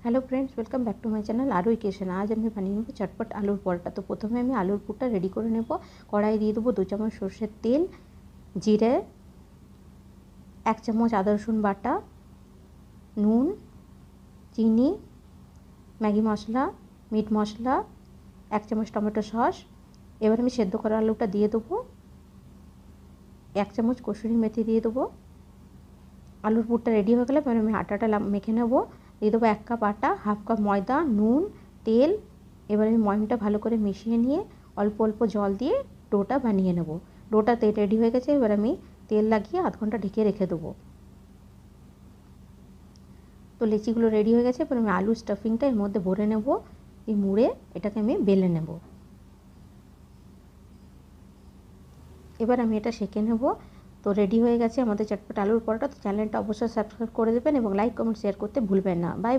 Hello friends, welcome back to my channel आरुई kitchen. आज আমি বানিয়ে নেব চটপট আলুর পরোটা। তো প্রথমে আমি আলুর পুরটা রেডি করে নেব। কড়াই দিয়ে দেবো 2 চামচ সরষের তেল, জিরে, 1 চামচ আদা রসুন বাটা, নুন, চিনি, ম্যাগি মশলা, মিট মশলা, 1 চামচ টমেটো সস। এবার আমি সেদ্ধ করা আলুটা দিয়ে দেবো। 1 চামচ কসুরি মেথি দিয়ে দেবো। আলুর পুরটা রেডি হয়ে গেলে এবার আমি আটাটা মেখে নেব। দিয়ে দেবো 1 কাপ আটা, হাফ কাপ ময়দা, নুন, তেল। এবার আমি ময়মটা ভালো করে মিশিয়ে নিয়ে অল্প অল্প জল দিয়ে ডোটা বানিয়ে নেব। ডোটা রেডি হয়ে গেছে। এবার আমি তেল লাগিয়ে আধ ঘন্টা ঢেকে রেখে দেবো। তো লেচিগুলো রেডি হয়ে গেছে। এবার আমি আলু স্টাফিংটা এর মধ্যে ভরে নেব। এই মুড়ে এটাকে আমি বেলে নেব। এবার আমি এটা সেঁকে নেব। তো রেডি হয়ে গেছে আমাদের চটপট আলুর পরোটা। তো চ্যানেলটা অবশ্যই সাবস্ক্রাইব করে দেবেন এবং লাইক কমেন্ট শেয়ার করতে ভুলবেন না। বাই।